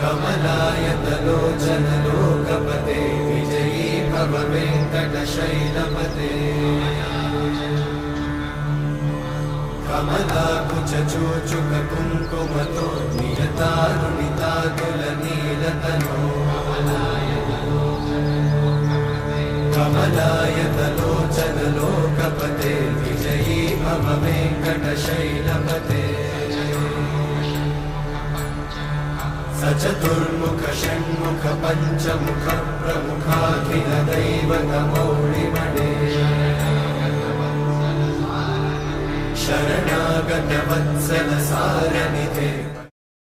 कमलायतलोचन लोकपते विजयी भव वेङ्कटशैलपते कमलाकुचूचुक कुङ्कुमतो नियतारुणितातुलनीलतनो कमलायतलोचन लोकपते विजयी भव वेङ्कटशैलपते सचतुर्मुख षण्मुख पञ्चमुख प्रमुखाखिल दैवतमौलिमणे शरणागत वत्सल सारनिधे